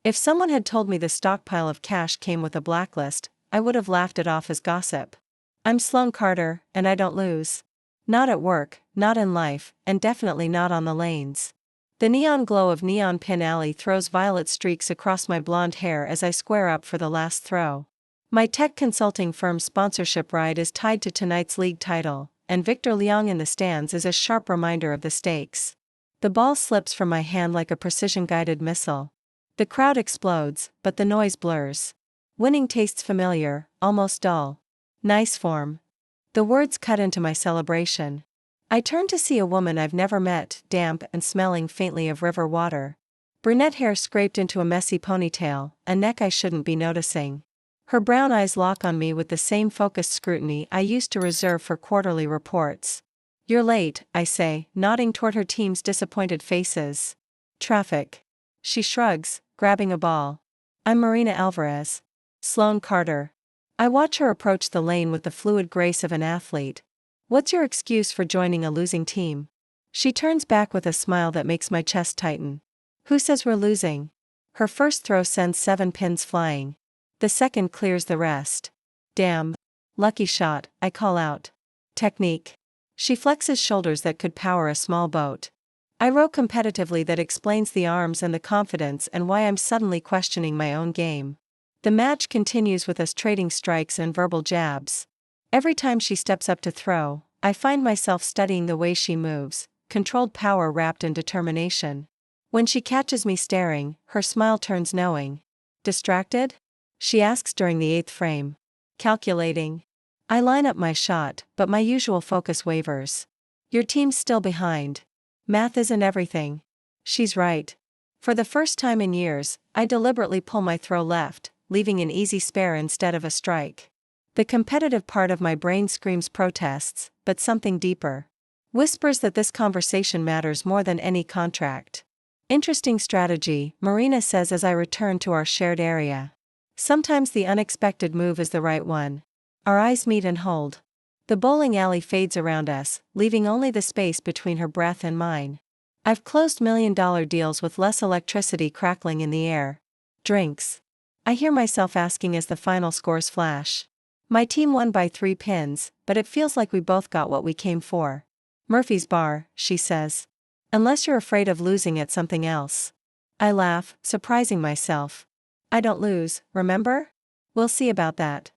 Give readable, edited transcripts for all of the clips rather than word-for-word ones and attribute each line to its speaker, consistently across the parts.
Speaker 1: If someone had told me the stockpile of cash came with a blacklist, I would have laughed it off as gossip. I'm Sloane Carter, and I don't lose. Not at work, not in life, and definitely not on the lanes. The neon glow of Neon Pin Alley throws violet streaks across my blonde hair as I square up for the last throw. My tech consulting firm's sponsorship ride is tied to tonight's league title, and Victor Liang in the stands is a sharp reminder of the stakes. The ball slips from my hand like a precision-guided missile. The crowd explodes, but the noise blurs. Winning tastes familiar, almost dull. Nice form. The words cut into my celebration. I turn to see a woman I've never met, damp and smelling faintly of river water. Brunette hair scraped into a messy ponytail, a neck I shouldn't be noticing. Her brown eyes lock on me with the same focused scrutiny I used to reserve for quarterly reports. "You're late," I say, nodding toward her team's disappointed faces. "Traffic." She shrugs, grabbing a ball. "I'm Marina Alvarez. Sloane Carter." I watch her approach the lane with the fluid grace of an athlete. "What's your excuse for joining a losing team?" She turns back with a smile that makes my chest tighten. "Who says we're losing?" Her first throw sends 7 pins flying. The second clears the rest. "Damn. Lucky shot," I call out. "Technique." She flexes shoulders that could power a small boat. I row competitively that explains the arms and the confidence and why I'm suddenly questioning my own game. The match continues with us trading strikes and verbal jabs. Every time she steps up to throw, I find myself studying the way she moves, controlled power wrapped in determination. When she catches me staring, her smile turns knowing. "Distracted?" she asks during the 8th frame. "Calculating." I line up my shot, but my usual focus wavers. "Your team's still behind. Math isn't everything." She's right. For the first time in years, I deliberately pull my throw left, leaving an easy spare instead of a strike. The competitive part of my brain screams protests, but something deeper whispers that this conversation matters more than any contract. "Interesting strategy," Marina says as I return to our shared area. Sometimes the unexpected move is the right one. Our eyes meet and hold. The bowling alley fades around us, leaving only the space between her breath and mine. I've closed $1,000,000 deals with less electricity crackling in the air. "Drinks?" I hear myself asking as the final scores flash. My team won by 3 pins, but it feels like we both got what we came for. "Murphy's Bar," she says. "Unless you're afraid of losing at something else." I laugh, surprising myself. "I don't lose, remember? We'll see about that."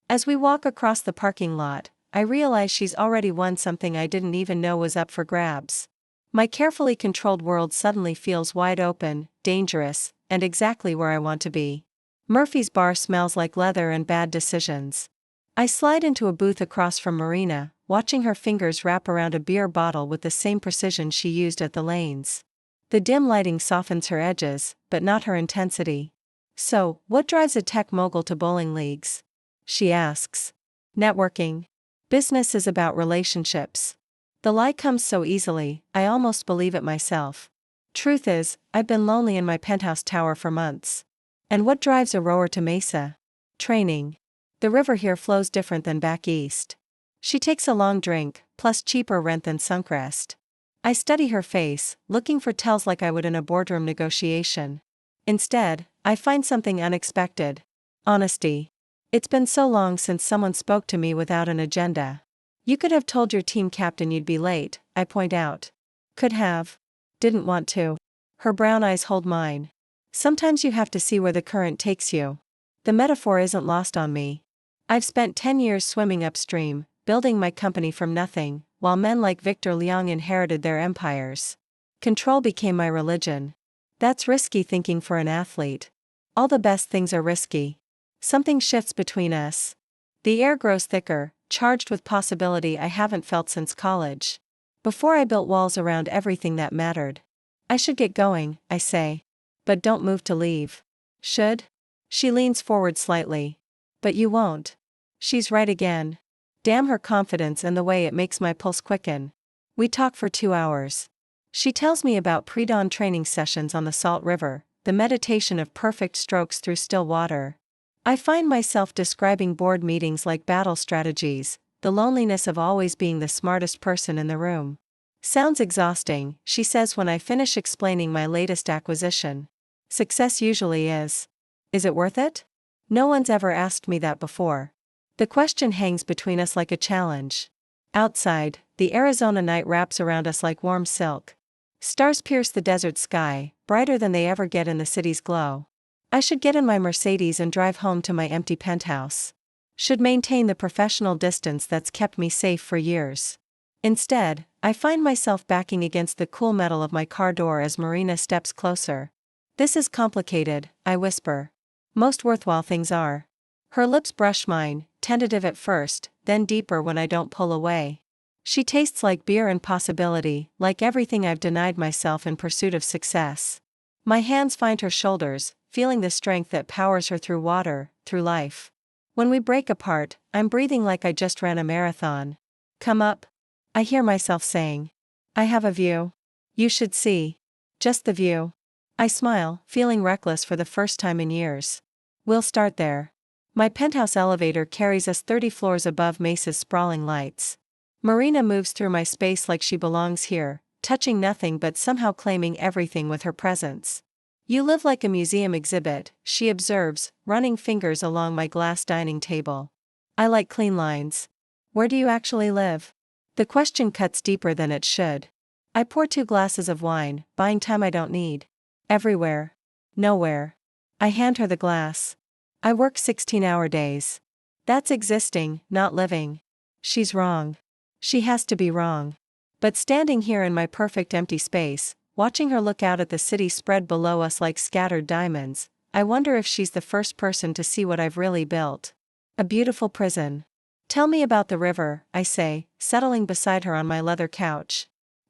Speaker 1: As we walk across the parking lot, I realize she's already won something I didn't even know was up for grabs. My carefully controlled world suddenly feels wide open, dangerous, and exactly where I want to be. Murphy's Bar smells like leather and bad decisions. I slide into a booth across from Marina, watching her fingers wrap around a beer bottle with the same precision she used at the lanes. The dim lighting softens her edges, but not her intensity. "So, what drives a tech mogul to bowling leagues?" she asks. "Networking. Business is about relationships." The lie comes so easily, I almost believe it myself. Truth is, I've been lonely in my penthouse tower for months. And what drives a rower to Mesa? Training. The river here flows different than back east. She takes a long drink, plus cheaper rent than Sunkrest. I study her face, looking for tells like I would in a boardroom negotiation. Instead, I find something unexpected. Honesty. "It's been so long since someone spoke to me without an agenda." "You could have told your team captain you'd be late," I point out. "Could have. Didn't want to." Her brown eyes hold mine. "Sometimes you have to see where the current takes you." The metaphor isn't lost on me. I've spent 10 years swimming upstream, building my company from nothing, while men like Victor Liang inherited their empires. Control became my religion. That's risky thinking for an athlete. All the best things are risky. Something shifts between us. The air grows thicker, charged with possibility I haven't felt since college. Before I built walls around everything that mattered. "I should get going," I say. "But don't move to leave." "Should?" She leans forward slightly. "But you won't." She's right again. Damn her confidence and the way it makes my pulse quicken. We talk for 2 hours. She tells me about pre-dawn training sessions on the Salt River, the meditation of perfect strokes through still water. I find myself describing board meetings like battle strategies, the loneliness of always being the smartest person in the room. "Sounds exhausting," she says when I finish explaining my latest acquisition. Success usually is. Is it worth it? No one's ever asked me that before. The question hangs between us like a challenge. Outside, the Arizona night wraps around us like warm silk. Stars pierce the desert sky, brighter than they ever get in the city's glow. I should get in my Mercedes and drive home to my empty penthouse. Should maintain the professional distance that's kept me safe for years. Instead, I find myself backing against the cool metal of my car door as Marina steps closer. This is complicated, I whisper. Most worthwhile things are. Her lips brush mine, tentative at first, then deeper when I don't pull away. She tastes like beer and possibility, like everything I've denied myself in pursuit of success. My hands find her shoulders, feeling the strength that powers her through water, through life. When we break apart, I'm breathing like I just ran a marathon. Come up. I hear myself saying. I have a view. You should see. Just the view. I smile, feeling reckless for the first time in years. We'll start there. My penthouse elevator carries us 30 floors above Mesa's sprawling lights. Marina moves through my space like she belongs here, touching nothing but somehow claiming everything with her presence. You live like a museum exhibit, she observes, running fingers along my glass dining table. I like clean lines. Where do you actually live? The question cuts deeper than it should. I pour 2 glasses of wine, buying time I don't need. Everywhere. Nowhere. I hand her the glass. I work 16-hour days. That's existing, not living. She's wrong. She has to be wrong. But standing here in my perfect empty space, watching her look out at the city spread below us like scattered diamonds, I wonder if she's the first person to see what I've really built. A beautiful prison. Tell me about the river, I say, settling beside her on my leather couch.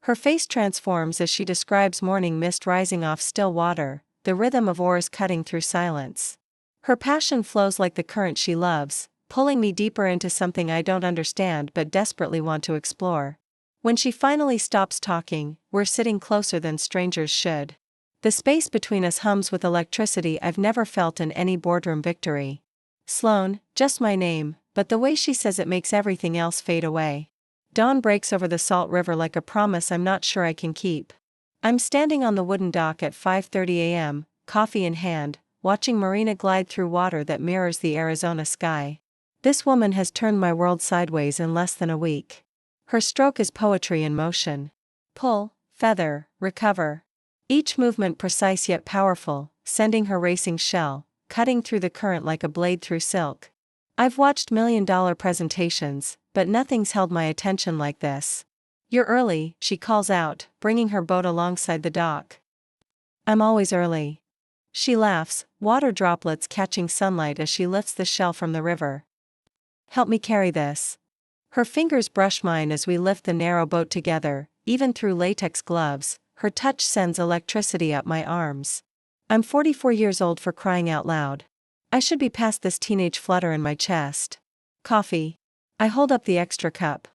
Speaker 1: Her face transforms as she describes morning mist rising off still water, the rhythm of oars cutting through silence. Her passion flows like the current she loves, pulling me deeper into something I don't understand but desperately want to explore. When she finally stops talking, we're sitting closer than strangers should. The space between us hums with electricity I've never felt in any boardroom victory. Sloane, just my name, but the way she says it makes everything else fade away. Dawn breaks over the salt river like a promise I'm not sure I can keep. I'm standing on the wooden dock at 5:30 a.m., coffee in hand, watching Marina glide through water that mirrors the Arizona sky. This woman has turned my world sideways in less than a week. Her stroke is poetry in motion. Pull, feather, recover. Each movement precise yet powerful, sending her racing shell, cutting through the current like a blade through silk. I've watched million-dollar presentations, but nothing's held my attention like this. You're early, she calls out, bringing her boat alongside the dock. I'm always early. She laughs, water droplets catching sunlight as she lifts the shell from the river. Help me carry this. Her fingers brush mine as we lift the narrow boat together, even through latex gloves, her touch sends electricity up my arms. I'm 44 years old for crying out loud. I should be past this teenage flutter in my chest. Coffee. I hold up the extra cup.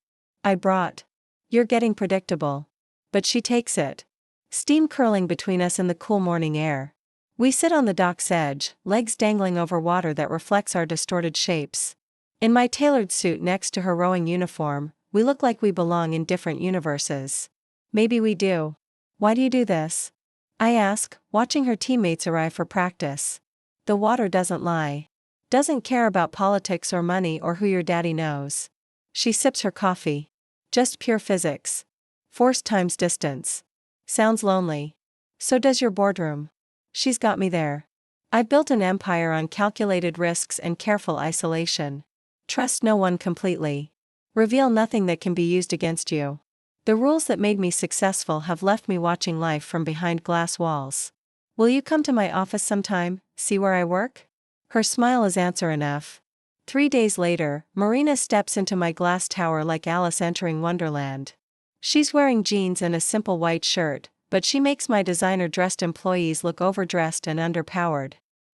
Speaker 1: I brought. You're getting predictable. But she takes it. Steam curling between us in the cool morning air. We sit on the dock's edge, legs dangling over water that reflects our distorted shapes. In my tailored suit next to her rowing uniform, we look like we belong in different universes. Maybe we do. Why do you do this? I ask, watching her teammates arrive for practice. The water doesn't lie. Doesn't care about politics or money or who your daddy knows. She sips her coffee. Just pure physics. Force times distance. Sounds lonely. So does your boardroom. She's got me there. I've built an empire on calculated risks and careful isolation. Trust no one completely. Reveal nothing that can be used against you. The rules that made me successful have left me watching life from behind glass walls. Will you come to my office sometime, see where I work? Her smile is answer enough. 3 days later, Marina steps into my glass tower like Alice entering Wonderland. She's wearing jeans and a simple white shirt, but she makes my designer-dressed employees look overdressed and underpowered.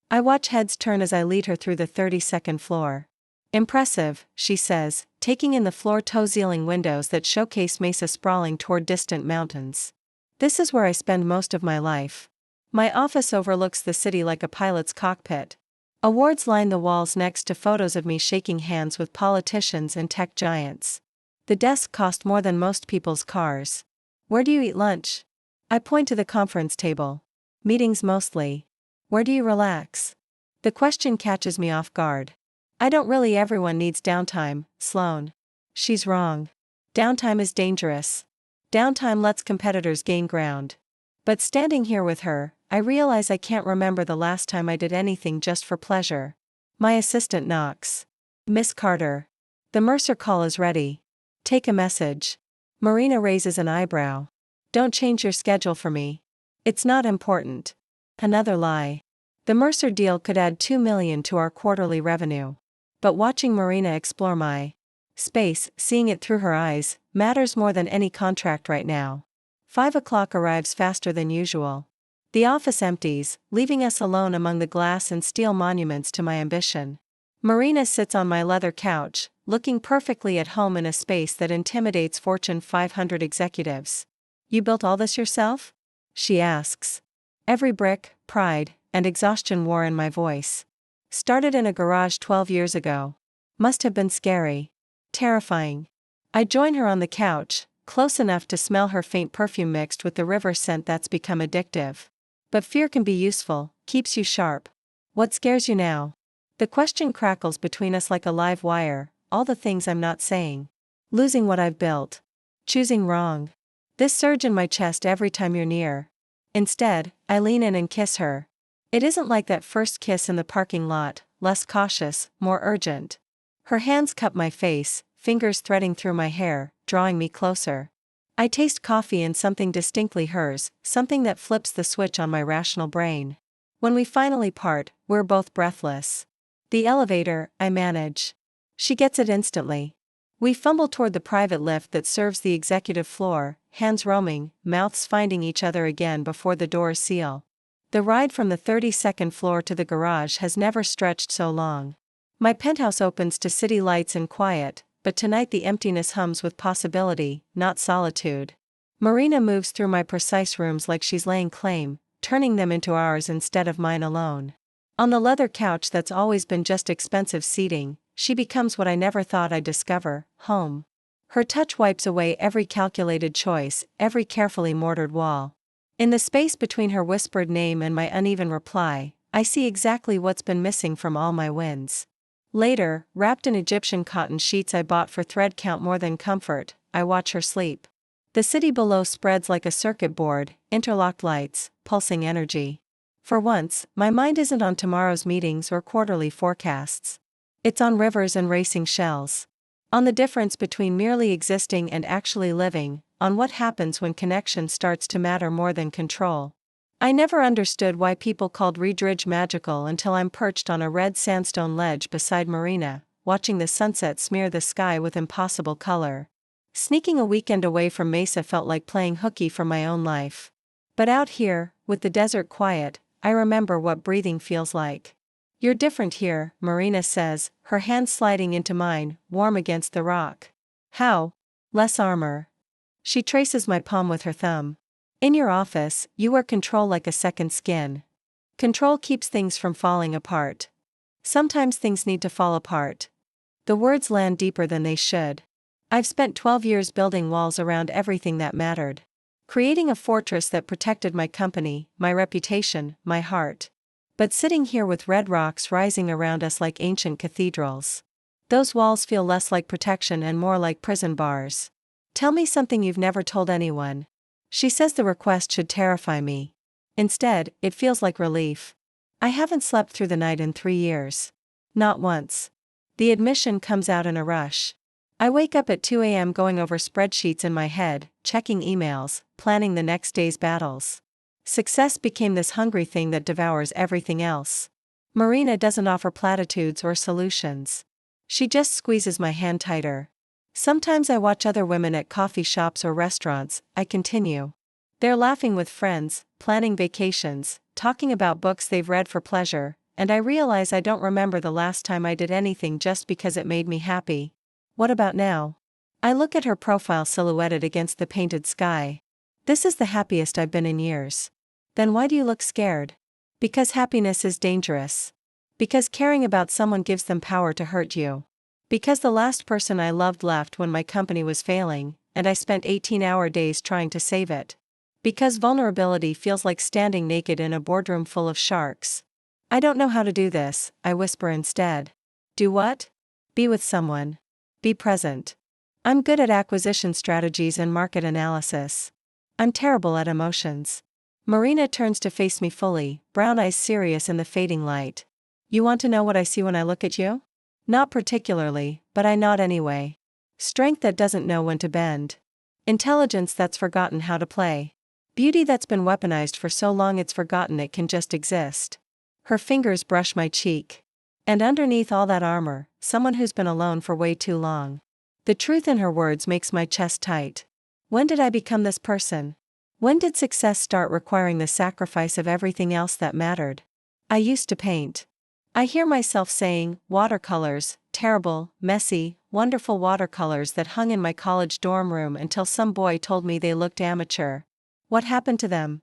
Speaker 1: I watch heads turn as I lead her through the 32nd floor. Impressive, she says, taking in the floor-to-ceiling windows that showcase Mesa sprawling toward distant mountains. This is where I spend most of my life. My office overlooks the city like a pilot's cockpit. Awards line the walls next to photos of me shaking hands with politicians and tech giants. The desk cost more than most people's cars. Where do you eat lunch? I point to the conference table. Meetings mostly. Where do you relax? The question catches me off guard. I don't really. Everyone needs downtime, Sloane. She's wrong. Downtime is dangerous. Downtime lets competitors gain ground. But standing here with her, I realize I can't remember the last time I did anything just for pleasure. My assistant knocks. Miss Carter. The Mercer call is ready. Take a message. Marina raises an eyebrow. Don't change your schedule for me. It's not important. Another lie. The Mercer deal could add $2 million to our quarterly revenue. But watching Marina explore my space, seeing it through her eyes, matters more than any contract right now. 5 o'clock arrives faster than usual. The office empties, leaving us alone among the glass and steel monuments to my ambition. Marina sits on my leather couch, looking perfectly at home in a space that intimidates Fortune 500 executives. You built all this yourself? She asks. Every brick, pride, and exhaustion wore in my voice. Started in a garage 12 years ago. Must have been scary. Terrifying. I join her on the couch, close enough to smell her faint perfume mixed with the river scent that's become addictive. But fear can be useful, keeps you sharp. What scares you now? The question crackles between us like a live wire, all the things I'm not saying. Losing what I've built. Choosing wrong. This surge in my chest every time you're near. Instead, I lean in and kiss her. It isn't like that first kiss in the parking lot, less cautious, more urgent. Her hands cup my face, fingers threading through my hair, drawing me closer. I taste coffee and something distinctly hers, something that flips the switch on my rational brain. When we finally part, we're both breathless. The elevator, I manage. She gets it instantly. We fumble toward the private lift that serves the executive floor, hands roaming, mouths finding each other again before the doors seal. The ride from the 32nd floor to the garage has never stretched so long. My penthouse opens to city lights and quiet, but tonight the emptiness hums with possibility, not solitude. Marina moves through my precise rooms like she's laying claim, turning them into ours instead of mine alone. On the leather couch that's always been just expensive seating, she becomes what I never thought I'd discover, home. Her touch wipes away every calculated choice, every carefully mortared wall. In the space between her whispered name and my uneven reply, I see exactly what's been missing from all my wins. Later, wrapped in Egyptian cotton sheets I bought for thread count more than comfort, I watch her sleep. The city below spreads like a circuit board, interlocked lights, pulsing energy. For once, my mind isn't on tomorrow's meetings or quarterly forecasts. It's on rivers and racing shells. On the difference between merely existing and actually living, on what happens when connection starts to matter more than control. I never understood why people called Redridge magical until I'm perched on a red sandstone ledge beside Marina, watching the sunset smear the sky with impossible color. Sneaking a weekend away from Mesa felt like playing hooky for my own life. But out here, with the desert quiet, I remember what breathing feels like. You're different here, Marina says, her hand sliding into mine, warm against the rock. How? Less armor. She traces my palm with her thumb. In your office, you wear control like a second skin. Control keeps things from falling apart. Sometimes things need to fall apart. The words land deeper than they should. I've spent 12 years building walls around everything that mattered. Creating a fortress that protected my company, my reputation, my heart. But sitting here with red rocks rising around us like ancient cathedrals. Those walls feel less like protection and more like prison bars. Tell me something you've never told anyone. She says the request should terrify me. Instead, it feels like relief. I haven't slept through the night in 3 years. Not once. The admission comes out in a rush. I wake up at 2 a.m. going over spreadsheets in my head, checking emails, planning the next day's battles. Success became this hungry thing that devours everything else. Marina doesn't offer platitudes or solutions. She just squeezes my hand tighter. Sometimes I watch other women at coffee shops or restaurants, I continue. They're laughing with friends, planning vacations, talking about books they've read for pleasure, and I realize I don't remember the last time I did anything just because it made me happy. What about now? I look at her profile silhouetted against the painted sky. This is the happiest I've been in years. Then why do you look scared? Because happiness is dangerous. Because caring about someone gives them power to hurt you. Because the last person I loved left when my company was failing, and I spent 18-hour days trying to save it. Because vulnerability feels like standing naked in a boardroom full of sharks. I don't know how to do this, I whisper instead. Do what? Be with someone. Be present. I'm good at acquisition strategies and market analysis. I'm terrible at emotions. Marina turns to face me fully, brown eyes serious in the fading light. You want to know what I see when I look at you? Not particularly, but I nod anyway. Strength that doesn't know when to bend. Intelligence that's forgotten how to play. Beauty that's been weaponized for so long it's forgotten it can just exist. Her fingers brush my cheek. And underneath all that armor, someone who's been alone for way too long. The truth in her words makes my chest tight. When did I become this person? When did success start requiring the sacrifice of everything else that mattered? I used to paint. I hear myself saying, watercolors, terrible, messy, wonderful watercolors that hung in my college dorm room until some boy told me they looked amateur. What happened to them?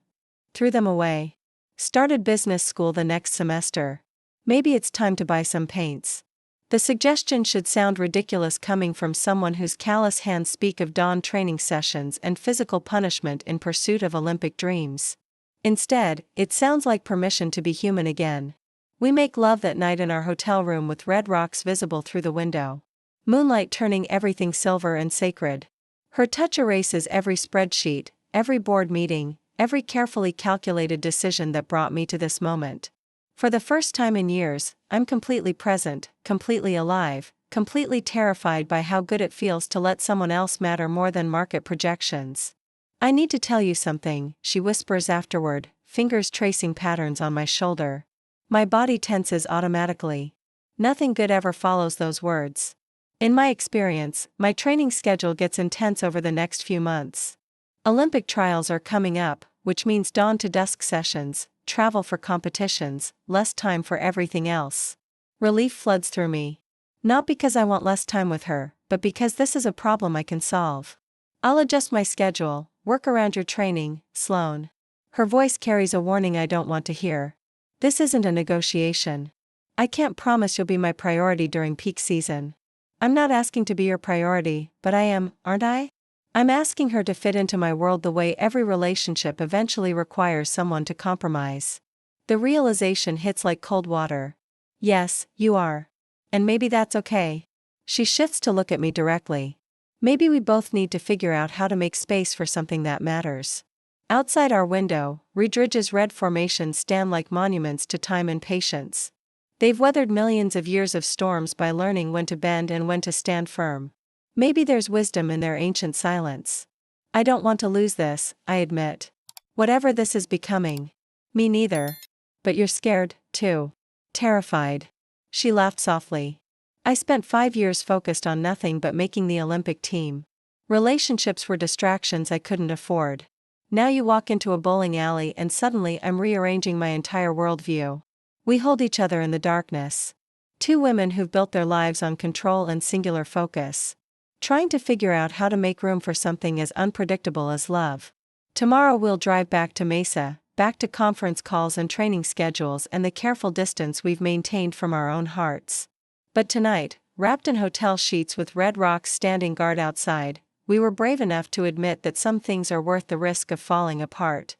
Speaker 1: Threw them away. Started business school the next semester. Maybe it's time to buy some paints. The suggestion should sound ridiculous coming from someone whose callous hands speak of dawn training sessions and physical punishment in pursuit of Olympic dreams. Instead, it sounds like permission to be human again. We make love that night in our hotel room with red rocks visible through the window. Moonlight turning everything silver and sacred. Her touch erases every spreadsheet, every board meeting, every carefully calculated decision that brought me to this moment. For the first time in years, I'm completely present, completely alive, completely terrified by how good it feels to let someone else matter more than market projections. I need to tell you something, she whispers afterward, fingers tracing patterns on my shoulder. My body tenses automatically. Nothing good ever follows those words. In my experience, my training schedule gets intense over the next few months. Olympic trials are coming up, which means dawn to dusk sessions, travel for competitions, less time for everything else. Relief floods through me. Not because I want less time with her, but because this is a problem I can solve. I'll adjust my schedule, work around your training, Sloane. Her voice carries a warning I don't want to hear. This isn't a negotiation. I can't promise you'll be my priority during peak season. I'm not asking to be your priority, but I am, aren't I? I'm asking her to fit into my world the way every relationship eventually requires someone to compromise. The realization hits like cold water. Yes, you are. And maybe that's okay. She shifts to look at me directly. Maybe we both need to figure out how to make space for something that matters. Outside our window, Redridge's red formations stand like monuments to time and patience. They've weathered millions of years of storms by learning when to bend and when to stand firm. Maybe there's wisdom in their ancient silence. I don't want to lose this, I admit. Whatever this is becoming. Me neither. But you're scared, too. Terrified. She laughed softly. I spent 5 years focused on nothing but making the Olympic team. Relationships were distractions I couldn't afford. Now you walk into a bowling alley and suddenly I'm rearranging my entire worldview. We hold each other in the darkness. Two women who've built their lives on control and singular focus. Trying to figure out how to make room for something as unpredictable as love. Tomorrow we'll drive back to Mesa, back to conference calls and training schedules and the careful distance we've maintained from our own hearts. But tonight, wrapped in hotel sheets with red rocks standing guard outside, we were brave enough to admit that some things are worth the risk of falling apart.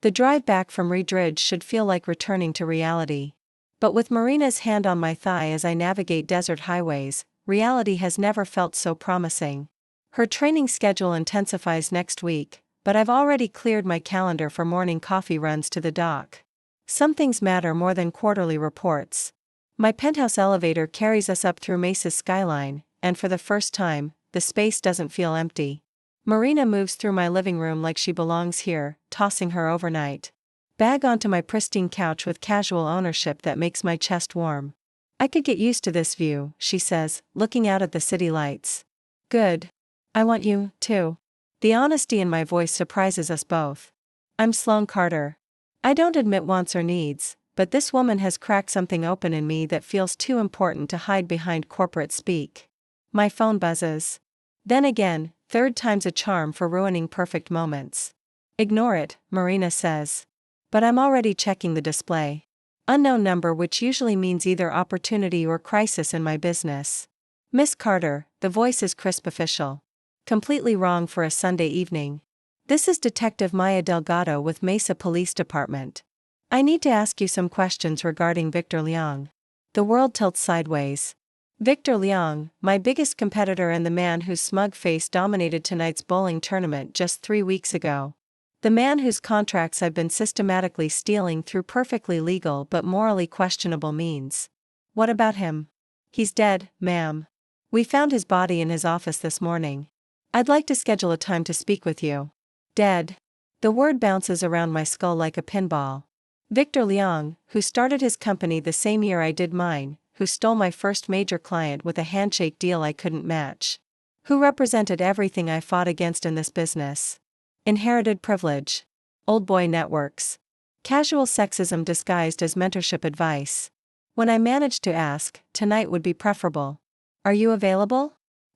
Speaker 1: The drive back from Redridge should feel like returning to reality. But with Marina's hand on my thigh as I navigate desert highways, reality has never felt so promising. Her training schedule intensifies next week, but I've already cleared my calendar for morning coffee runs to the dock. Some things matter more than quarterly reports. My penthouse elevator carries us up through Mesa's skyline, and for the first time, the space doesn't feel empty. Marina moves through my living room like she belongs here, tossing her overnight bag onto my pristine couch with casual ownership that makes my chest warm. I could get used to this view, she says, looking out at the city lights. Good. I want you, too. The honesty in my voice surprises us both. I'm Sloane Carter. I don't admit wants or needs, but this woman has cracked something open in me that feels too important to hide behind corporate speak. My phone buzzes. Then again, third time's a charm for ruining perfect moments. Ignore it, Marina says. But I'm already checking the display. Unknown number, which usually means either opportunity or crisis in my business. Miss Carter, the voice is crisp official. Completely wrong for a Sunday evening. This is Detective Maya Delgado with Mesa Police Department. I need to ask you some questions regarding Victor Liang. The world tilts sideways. Victor Liang, my biggest competitor and the man whose smug face dominated tonight's bowling tournament just 3 weeks ago. The man whose contracts I've been systematically stealing through perfectly legal but morally questionable means. What about him? He's dead, ma'am. We found his body in his office this morning. I'd like to schedule a time to speak with you. Dead. The word bounces around my skull like a pinball. Victor Liang, who started his company the same year I did mine, who stole my first major client with a handshake deal I couldn't match. Who represented everything I fought against in this business. Inherited privilege. Old boy networks. Casual sexism disguised as mentorship advice. When I managed to ask, tonight would be preferable. Are you available?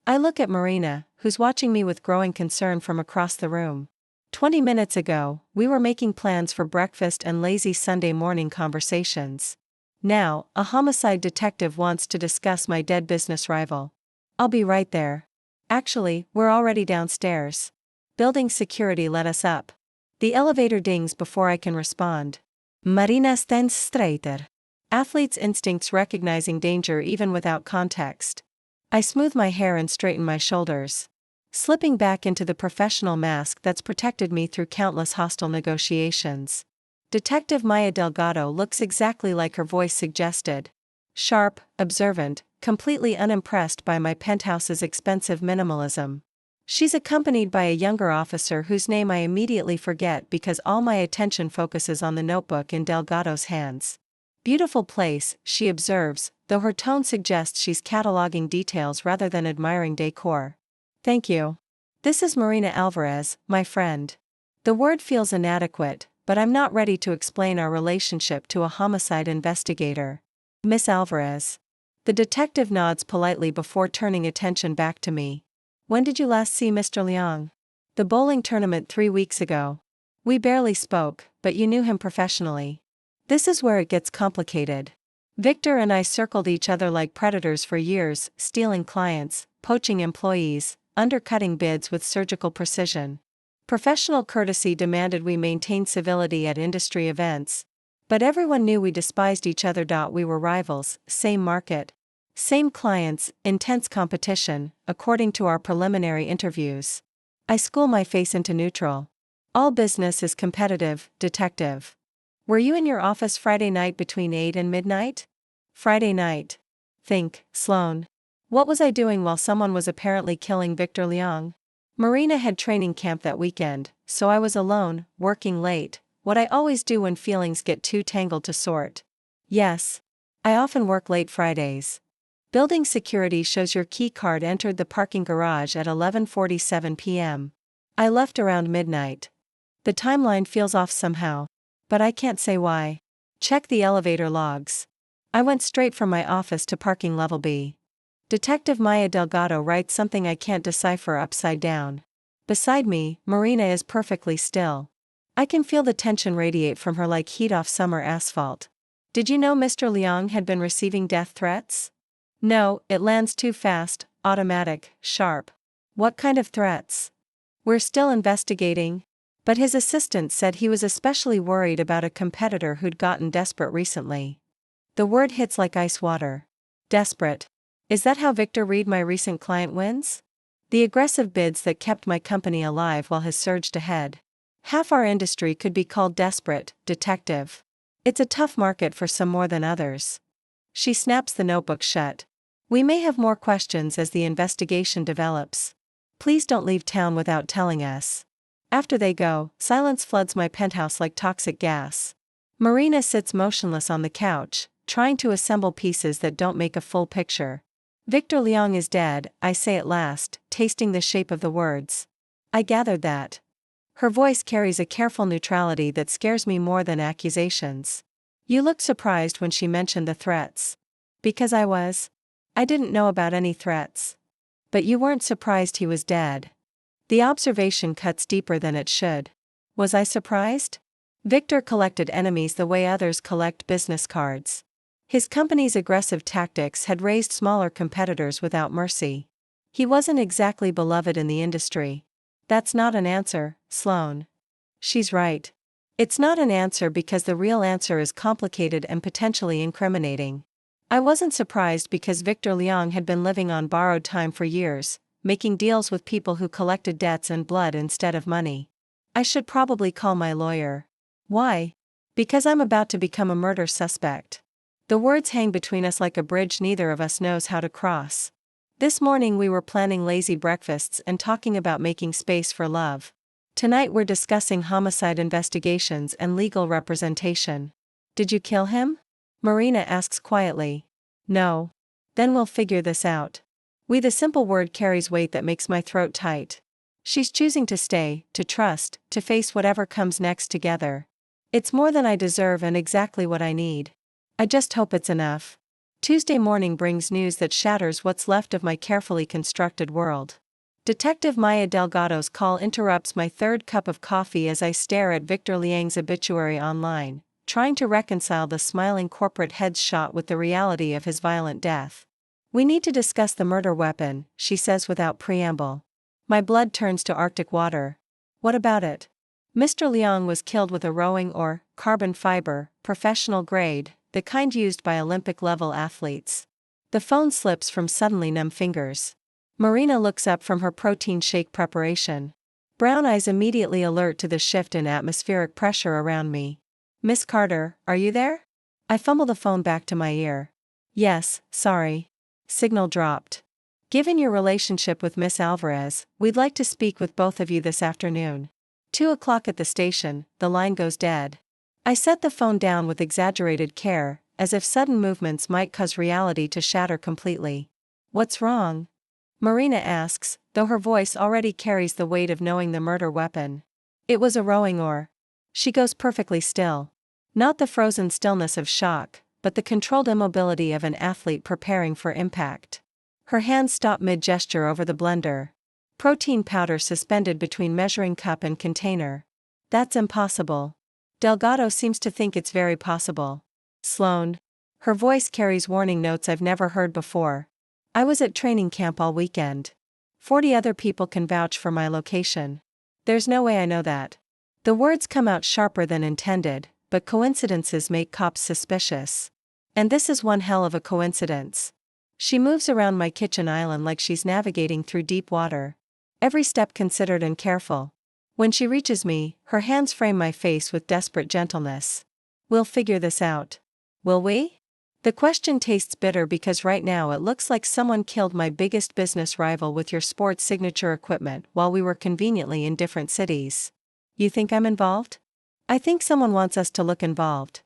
Speaker 1: I look at Marina, who's watching me with growing concern from across the room. 20 minutes ago, we were making plans for breakfast and lazy Sunday morning conversations. Now, a homicide detective wants to discuss my dead business rival. I'll be right there. Actually, we're already downstairs. Building security let us up. The elevator dings before I can respond. Marina stands straighter. Athlete's instincts recognizing danger even without context. I smooth my hair and straighten my shoulders. Slipping back into the professional mask that's protected me through countless hostile negotiations. Detective Maya Delgado looks exactly like her voice suggested. Sharp, observant, completely unimpressed by my penthouse's expensive minimalism. She's accompanied by a younger officer whose name I immediately forget because all my attention focuses on the notebook in Delgado's hands. Beautiful place, she observes, though her tone suggests she's cataloging details rather than admiring decor. Thank you. This is Marina Alvarez, my friend. The word feels inadequate, but I'm not ready to explain our relationship to a homicide investigator. Miss Alvarez. The detective nods politely before turning attention back to me. When did you last see Mr. Liang? The bowling tournament 3 weeks ago. We barely spoke, but you knew him professionally. This is where it gets complicated. Victor and I circled each other like predators for years, stealing clients, poaching employees, undercutting bids with surgical precision. Professional courtesy demanded we maintain civility at industry events. But everyone knew we despised each other. We were rivals, same market. Same clients, intense competition, according to our preliminary interviews. I school my face into neutral. All business is competitive, detective. Were you in your office Friday night between 8 and midnight? Friday night. Think, Sloan. What was I doing while someone was apparently killing Victor Liang? Marina had training camp that weekend, so I was alone, working late, what I always do when feelings get too tangled to sort. Yes. I often work late Fridays. Building security shows your key card entered the parking garage at 11:47 p.m. I left around midnight. The timeline feels off somehow. But I can't say why. Check the elevator logs. I went straight from my office to parking level B. Detective Maya Delgado writes something I can't decipher upside down. Beside me, Marina is perfectly still. I can feel the tension radiate from her like heat off summer asphalt. Did you know Mr. Liang had been receiving death threats? No, it lands too fast, automatic, sharp. What kind of threats? We're still investigating. But his assistant said he was especially worried about a competitor who'd gotten desperate recently. The word hits like ice water. Desperate. Is that how Victor read my recent client wins? The aggressive bids that kept my company alive while his surged ahead. Half our industry could be called desperate, detective. It's a tough market for some more than others. She snaps the notebook shut. We may have more questions as the investigation develops. Please don't leave town without telling us. After they go, silence floods my penthouse like toxic gas. Marina sits motionless on the couch, trying to assemble pieces that don't make a full picture. Victor Liang is dead, I say at last, tasting the shape of the words. I gathered that. Her voice carries a careful neutrality that scares me more than accusations. You looked surprised when she mentioned the threats. Because I was. I didn't know about any threats. But you weren't surprised he was dead. The observation cuts deeper than it should. Was I surprised? Victor collected enemies the way others collect business cards. His company's aggressive tactics had raised smaller competitors without mercy. He wasn't exactly beloved in the industry. That's not an answer, Sloane. She's right. It's not an answer because the real answer is complicated and potentially incriminating. I wasn't surprised because Victor Liang had been living on borrowed time for years, making deals with people who collected debts and blood instead of money. I should probably call my lawyer. Why? Because I'm about to become a murder suspect. The words hang between us like a bridge neither of us knows how to cross. This morning we were planning lazy breakfasts and talking about making space for love. Tonight we're discussing homicide investigations and legal representation. Did you kill him? Marina asks quietly. No. Then we'll figure this out. The simple word carries weight that makes my throat tight. She's choosing to stay, to trust, to face whatever comes next together. It's more than I deserve and exactly what I need. I just hope it's enough. Tuesday morning brings news that shatters what's left of my carefully constructed world. Detective Maya Delgado's call interrupts my third cup of coffee as I stare at Victor Liang's obituary online, trying to reconcile the smiling corporate head's shot with the reality of his violent death. We need to discuss the murder weapon, she says without preamble. My blood turns to Arctic water. What about it? Mr. Liang was killed with a rowing or carbon fiber, professional grade, the kind used by Olympic-level athletes. The phone slips from suddenly numb fingers. Marina looks up from her protein shake preparation. Brown eyes immediately alert to the shift in atmospheric pressure around me. Miss Carter, are you there? I fumble the phone back to my ear. Yes, sorry. Signal dropped. Given your relationship with Miss Alvarez, we'd like to speak with both of you this afternoon. 2:00 at the station, the line goes dead. I set the phone down with exaggerated care, as if sudden movements might cause reality to shatter completely. What's wrong? Marina asks, though her voice already carries the weight of knowing the murder weapon. It was a rowing oar. She goes perfectly still. Not the frozen stillness of shock, but the controlled immobility of an athlete preparing for impact. Her hands stop mid-gesture over the blender. Protein powder suspended between measuring cup and container. That's impossible. Delgado seems to think it's very possible. Sloane. Her voice carries warning notes I've never heard before. I was at training camp all weekend. 40 other people can vouch for my location. There's no way I know that. The words come out sharper than intended, but coincidences make cops suspicious. And this is one hell of a coincidence. She moves around my kitchen island like she's navigating through deep water. Every step considered and careful. When she reaches me, her hands frame my face with desperate gentleness. We'll figure this out. Will we? The question tastes bitter because right now it looks like someone killed my biggest business rival with your sports signature equipment while we were conveniently in different cities. You think I'm involved? I think someone wants us to look involved.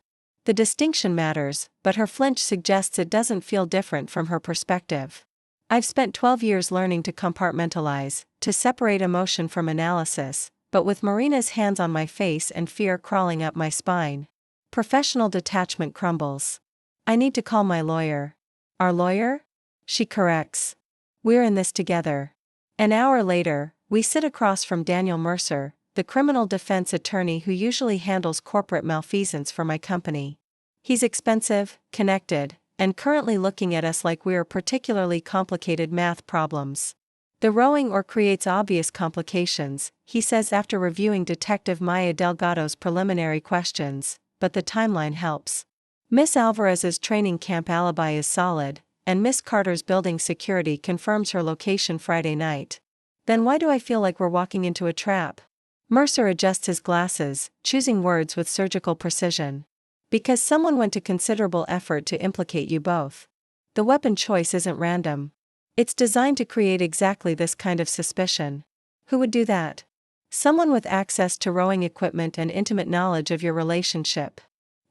Speaker 1: The distinction matters, but her flinch suggests it doesn't feel different from her perspective. I've spent 12 years learning to compartmentalize, to separate emotion from analysis, but with Marina's hands on my face and fear crawling up my spine, professional detachment crumbles. I need to call my lawyer. Our lawyer? She corrects. We're in this together. An hour later, we sit across from Daniel Mercer, the criminal defense attorney who usually handles corporate malfeasance for my company. He's expensive, connected, and currently looking at us like we're particularly complicated math problems. The rowing oar creates obvious complications, he says after reviewing Detective Maya Delgado's preliminary questions, but the timeline helps. Miss Alvarez's training camp alibi is solid, and Miss Carter's building security confirms her location Friday night. Then why do I feel like we're walking into a trap? Mercer adjusts his glasses, choosing words with surgical precision. Because someone went to considerable effort to implicate you both. The weapon choice isn't random. It's designed to create exactly this kind of suspicion. Who would do that? Someone with access to rowing equipment and intimate knowledge of your relationship.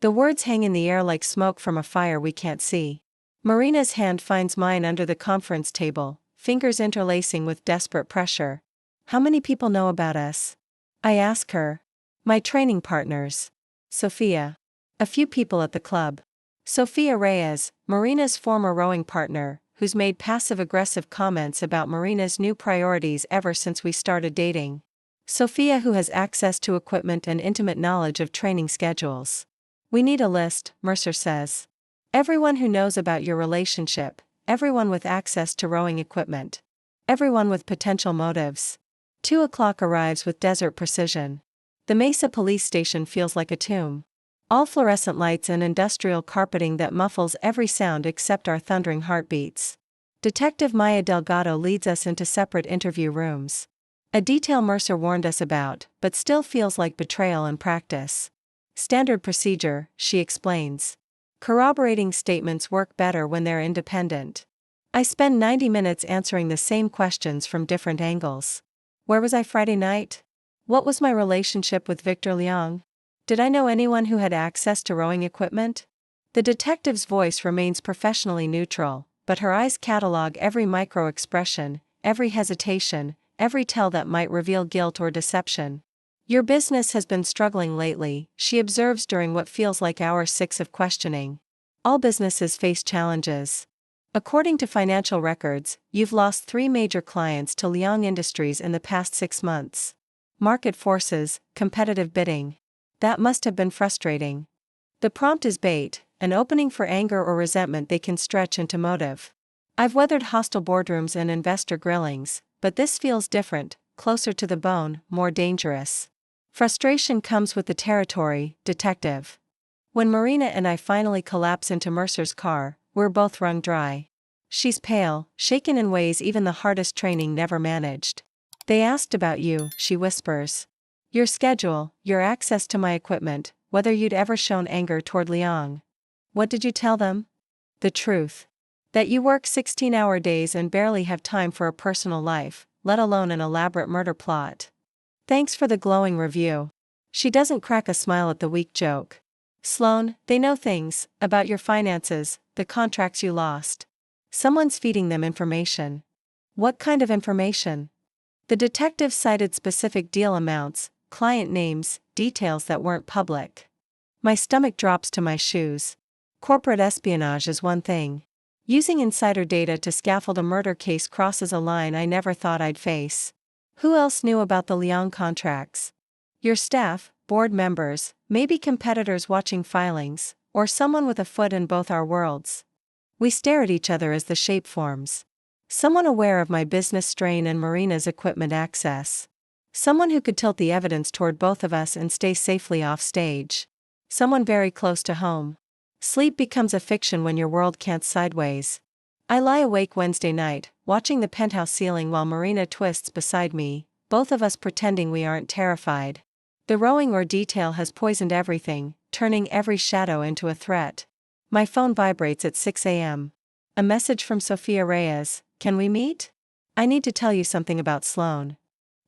Speaker 1: The words hang in the air like smoke from a fire we can't see. Marina's hand finds mine under the conference table, fingers interlacing with desperate pressure. How many people know about us? I ask her. My training partners. Sophia. A few people at the club. Sophia Reyes, Marina's former rowing partner, who's made passive-aggressive comments about Marina's new priorities ever since we started dating. Sophia, who has access to equipment and intimate knowledge of training schedules. We need a list, Mercer says. Everyone who knows about your relationship, everyone with access to rowing equipment. Everyone with potential motives. 2 o'clock arrives with desert precision. The Mesa police station feels like a tomb. All fluorescent lights and industrial carpeting that muffles every sound except our thundering heartbeats. Detective Maya Delgado leads us into separate interview rooms. A detail Mercer warned us about, but still feels like betrayal in practice. Standard procedure, she explains. Corroborating statements work better when they're independent. I spend 90 minutes answering the same questions from different angles. Where was I Friday night? What was my relationship with Victor Liang? Did I know anyone who had access to rowing equipment? The detective's voice remains professionally neutral, but her eyes catalog every micro-expression, every hesitation, every tell that might reveal guilt or deception. Your business has been struggling lately, she observes during what feels like hour 6 of questioning. All businesses face challenges. According to financial records, you've lost 3 major clients to Liang Industries in the past 6 months. Market forces, competitive bidding. That must have been frustrating. The prompt is bait, an opening for anger or resentment they can stretch into motive. I've weathered hostile boardrooms and investor grillings, but this feels different, closer to the bone, more dangerous. Frustration comes with the territory, detective. When Marina and I finally collapse into Mercer's car, we're both wrung dry. She's pale, shaken in ways even the hardest training never managed. They asked about you, she whispers. Your schedule, your access to my equipment, whether you'd ever shown anger toward Liang. What did you tell them? The truth. That you work 16-hour days and barely have time for a personal life, let alone an elaborate murder plot. Thanks for the glowing review. She doesn't crack a smile at the weak joke. Sloan, they know things, about your finances, the contracts you lost. Someone's feeding them information. What kind of information? The detective cited specific deal amounts, client names, details that weren't public. My stomach drops to my shoes. Corporate espionage is one thing. Using insider data to scaffold a murder case crosses a line I never thought I'd face. Who else knew about the Liang contracts? Your staff, board members, maybe competitors watching filings, or someone with a foot in both our worlds. We stare at each other as the shape forms. Someone aware of my business strain and Marina's equipment access. Someone who could tilt the evidence toward both of us and stay safely off stage. Someone very close to home. Sleep becomes a fiction when your world cants sideways. I lie awake Wednesday night, watching the penthouse ceiling while Marina twists beside me, both of us pretending we aren't terrified. The rowing or detail has poisoned everything, turning every shadow into a threat. My phone vibrates at 6 a.m. A message from Sophia Reyes, can we meet? I need to tell you something about Sloan.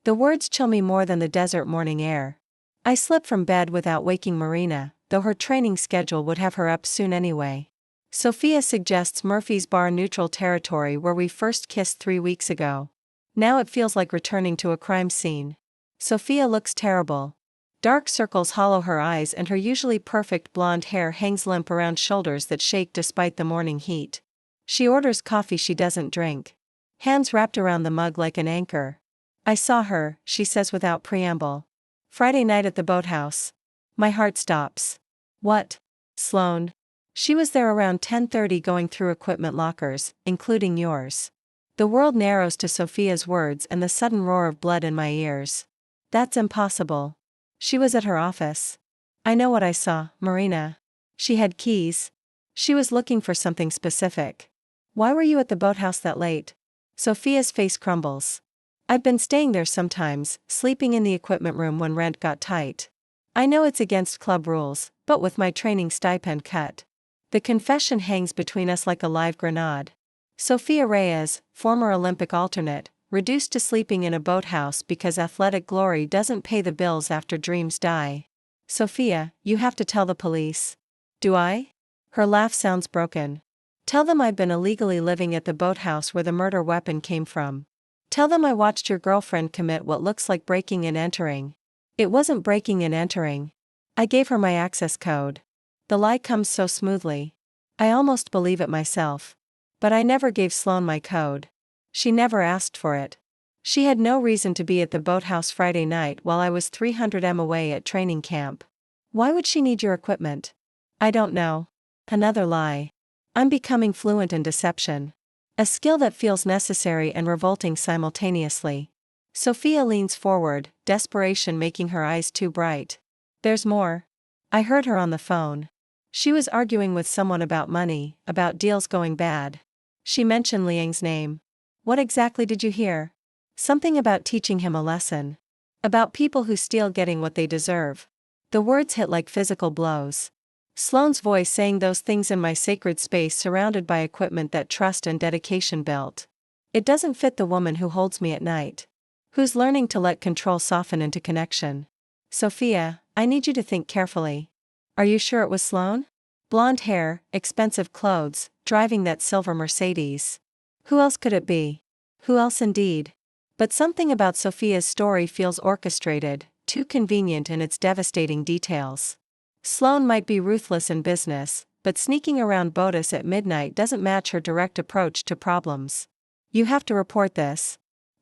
Speaker 1: The words chill me more than the desert morning air. I slip from bed without waking Marina, though her training schedule would have her up soon anyway. Sophia suggests Murphy's Bar, neutral territory where we first kissed 3 weeks ago. Now it feels like returning to a crime scene. Sophia looks terrible. Dark circles hollow her eyes and her usually perfect blonde hair hangs limp around shoulders that shake despite the morning heat. She orders coffee she doesn't drink. Hands wrapped around the mug like an anchor. I saw her, she says without preamble. Friday night at the boathouse. My heart stops. What? Sloan. She was there around 10:30 going through equipment lockers, including yours. The world narrows to Sophia's words and the sudden roar of blood in my ears. That's impossible. She was at her office. I know what I saw, Marina. She had keys. She was looking for something specific. Why were you at the boathouse that late? Sophia's face crumbles. I've been staying there sometimes, sleeping in the equipment room when rent got tight. I know it's against club rules, but with my training stipend cut. The confession hangs between us like a live grenade. Sophia Reyes, former Olympic alternate, reduced to sleeping in a boathouse because athletic glory doesn't pay the bills after dreams die. Sophia, you have to tell the police. Do I? Her laugh sounds broken. Tell them I've been illegally living at the boathouse where the murder weapon came from. Tell them I watched your girlfriend commit what looks like breaking and entering. It wasn't breaking and entering. I gave her my access code. The lie comes so smoothly. I almost believe it myself. But I never gave Sloan my code. She never asked for it. She had no reason to be at the boathouse Friday night while I was 300 m away at training camp. Why would she need your equipment? I don't know. Another lie. I'm becoming fluent in deception. A skill that feels necessary and revolting simultaneously. Sophia leans forward, desperation making her eyes too bright. There's more. I heard her on the phone. She was arguing with someone about money, about deals going bad. She mentioned Liang's name. What exactly did you hear? Something about teaching him a lesson. About people who steal getting what they deserve. The words hit like physical blows. Sloane's voice saying those things in my sacred space surrounded by equipment that trust and dedication built. It doesn't fit the woman who holds me at night. Who's learning to let control soften into connection. Sophia, I need you to think carefully. Are you sure it was Sloane? Blonde hair, expensive clothes, driving that silver Mercedes. Who else could it be? Who else indeed? But something about Sophia's story feels orchestrated, too convenient in its devastating details. Sloane might be ruthless in business, but sneaking around Botus at midnight doesn't match her direct approach to problems. You have to report this.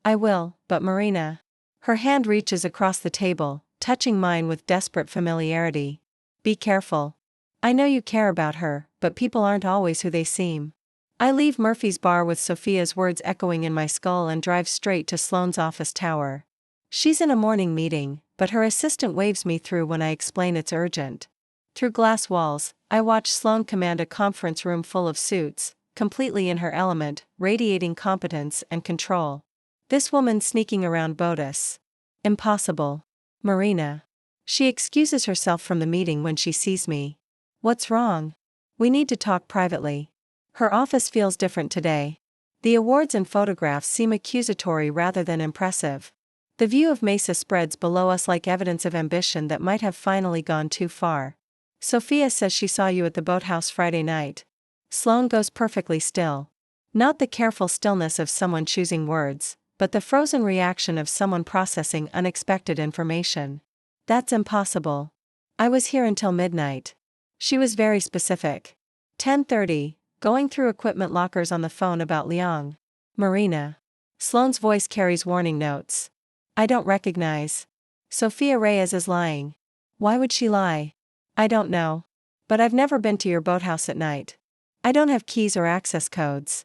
Speaker 1: I will, but Marina. Her hand reaches across the table, touching mine with desperate familiarity. Be careful. I know you care about her, but people aren't always who they seem. I leave Murphy's bar with Sophia's words echoing in my skull and drive straight to Sloane's office tower. She's in a morning meeting, but her assistant waves me through when I explain it's urgent. Through glass walls, I watch Sloane command a conference room full of suits, completely in her element, radiating competence and control. This woman sneaking around Botus. Impossible. Marina. She excuses herself from the meeting when she sees me. What's wrong? We need to talk privately. Her office feels different today. The awards and photographs seem accusatory rather than impressive. The view of Mesa spreads below us like evidence of ambition that might have finally gone too far. Sophia says she saw you at the boathouse Friday night. Sloane goes perfectly still. Not the careful stillness of someone choosing words, but the frozen reaction of someone processing unexpected information. That's impossible. I was here until midnight. She was very specific. 10:30, going through equipment lockers on the phone about Liang. Marina. Sloane's voice carries warning notes. I don't recognize. Sophia Reyes is lying. Why would she lie? I don't know. But I've never been to your boathouse at night. I don't have keys or access codes.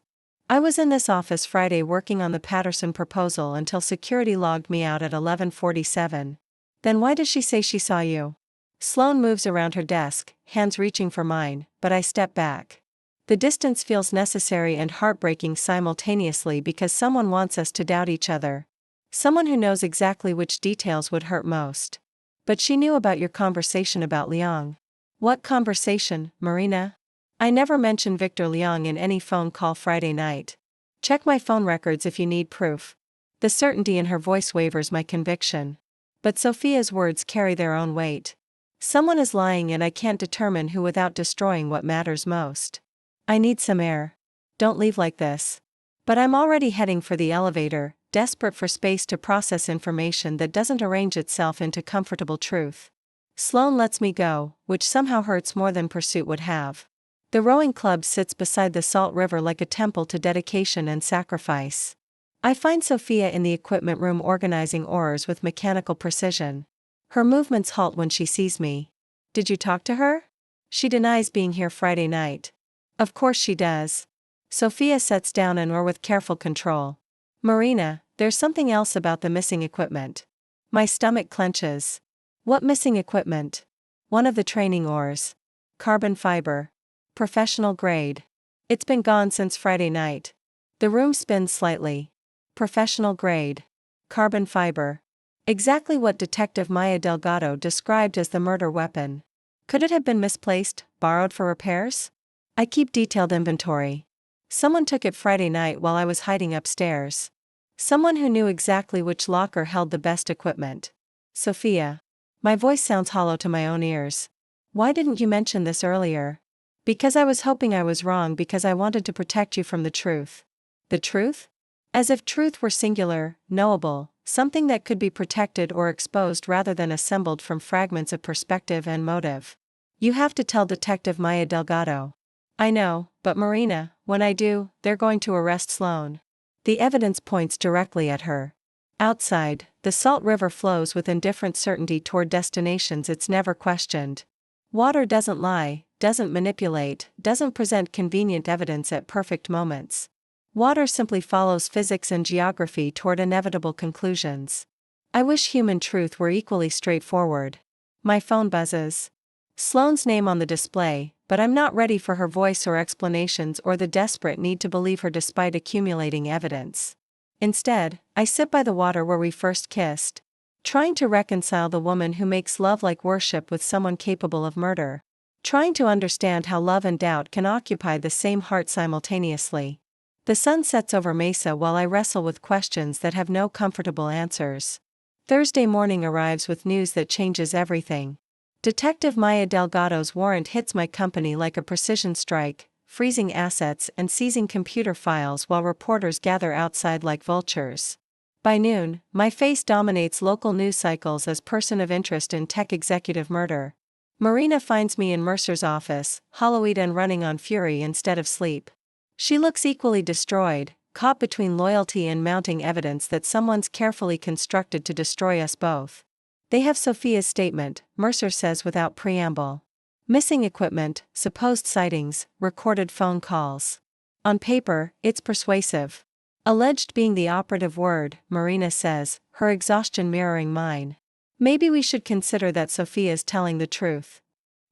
Speaker 1: I was in this office Friday working on the Patterson proposal until security logged me out at 11:47. Then why does she say she saw you? Sloane moves around her desk, hands reaching for mine, but I step back. The distance feels necessary and heartbreaking simultaneously because someone wants us to doubt each other. Someone who knows exactly which details would hurt most. But she knew about your conversation about Liang. What conversation, Marina? I never mentioned Victor Liang in any phone call Friday night. Check my phone records if you need proof. The certainty in her voice wavers my conviction. But Sophia's words carry their own weight. Someone is lying and I can't determine who without destroying what matters most. I need some air. Don't leave like this. But I'm already heading for the elevator, desperate for space to process information that doesn't arrange itself into comfortable truth. Sloane lets me go, which somehow hurts more than pursuit would have. The rowing club sits beside the Salt River like a temple to dedication and sacrifice. I find Sophia in the equipment room organizing oars with mechanical precision. Her movements halt when she sees me. Did you talk to her? She denies being here Friday night. Of course she does. Sophia sets down an oar with careful control. Marina, there's something else about the missing equipment. My stomach clenches. What missing equipment? One of the training oars. Carbon fiber. Professional grade. It's been gone since Friday night. The room spins slightly. Professional grade. Carbon fiber. Exactly what Detective Maya Delgado described as the murder weapon. Could it have been misplaced, borrowed for repairs? I keep detailed inventory. Someone took it Friday night while I was hiding upstairs. Someone who knew exactly which locker held the best equipment. Sophia. My voice sounds hollow to my own ears. Why didn't you mention this earlier? Because I was hoping I was wrong because I wanted to protect you from the truth. The truth? As if truth were singular, knowable, something that could be protected or exposed rather than assembled from fragments of perspective and motive. You have to tell Detective Maya Delgado. I know, but Marina, when I do, they're going to arrest Sloane. The evidence points directly at her. Outside, the Salt River flows with indifferent certainty toward destinations it's never questioned. Water doesn't lie, doesn't manipulate, doesn't present convenient evidence at perfect moments. Water simply follows physics and geography toward inevitable conclusions. I wish human truth were equally straightforward. My phone buzzes. Sloane's name on the display, but I'm not ready for her voice or explanations or the desperate need to believe her despite accumulating evidence. Instead, I sit by the water where we first kissed, trying to reconcile the woman who makes love like worship with someone capable of murder. Trying to understand how love and doubt can occupy the same heart simultaneously. The sun sets over Mesa while I wrestle with questions that have no comfortable answers. Thursday morning arrives with news that changes everything. Detective Maya Delgado's warrant hits my company like a precision strike, freezing assets and seizing computer files while reporters gather outside like vultures. By noon, my face dominates local news cycles as person of interest in tech executive murder. Marina finds me in Mercer's office, hollow-eyed and running on fury instead of sleep. She looks equally destroyed, caught between loyalty and mounting evidence that someone's carefully constructed to destroy us both. They have Sophia's statement, Mercer says without preamble. Missing equipment, supposed sightings, recorded phone calls. On paper, it's persuasive. Alleged being the operative word, Marina says, her exhaustion mirroring mine. Maybe we should consider that Sophia's telling the truth.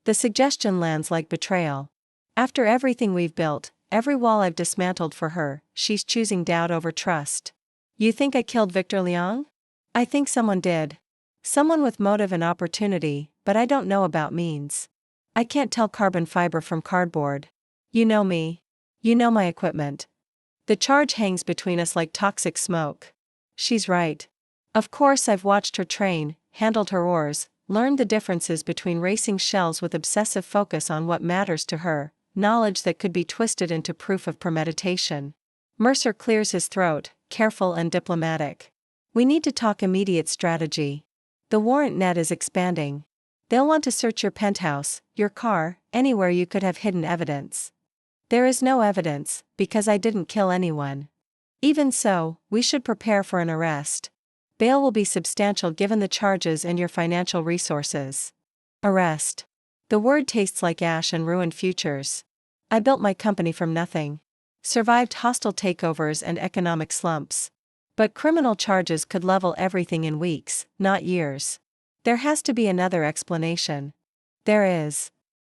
Speaker 1: The suggestion lands like betrayal. After everything we've built, every wall I've dismantled for her, she's choosing doubt over trust. You think I killed Victor Liang? I think someone did. Someone with motive and opportunity, but I don't know about means. I can't tell carbon fiber from cardboard. You know me. You know my equipment. The charge hangs between us like toxic smoke. She's right. Of course I've watched her train, handled her oars, learned the differences between racing shells with obsessive focus on what matters to her, knowledge that could be twisted into proof of premeditation. Mercer clears his throat, careful and diplomatic. We need to talk immediate strategy. The warrant net is expanding. They'll want to search your penthouse, your car, anywhere you could have hidden evidence. There is no evidence, because I didn't kill anyone. Even so, we should prepare for an arrest. Bail will be substantial given the charges and your financial resources. Arrest. The word tastes like ash and ruined futures. I built my company from nothing. Survived hostile takeovers and economic slumps. But criminal charges could level everything in weeks, not years. There has to be another explanation. There is.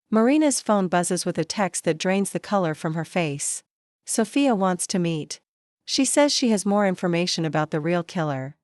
Speaker 1: Marina's phone buzzes with a text that drains the color from her face. Sophia wants to meet. She says she has more information about the real killer.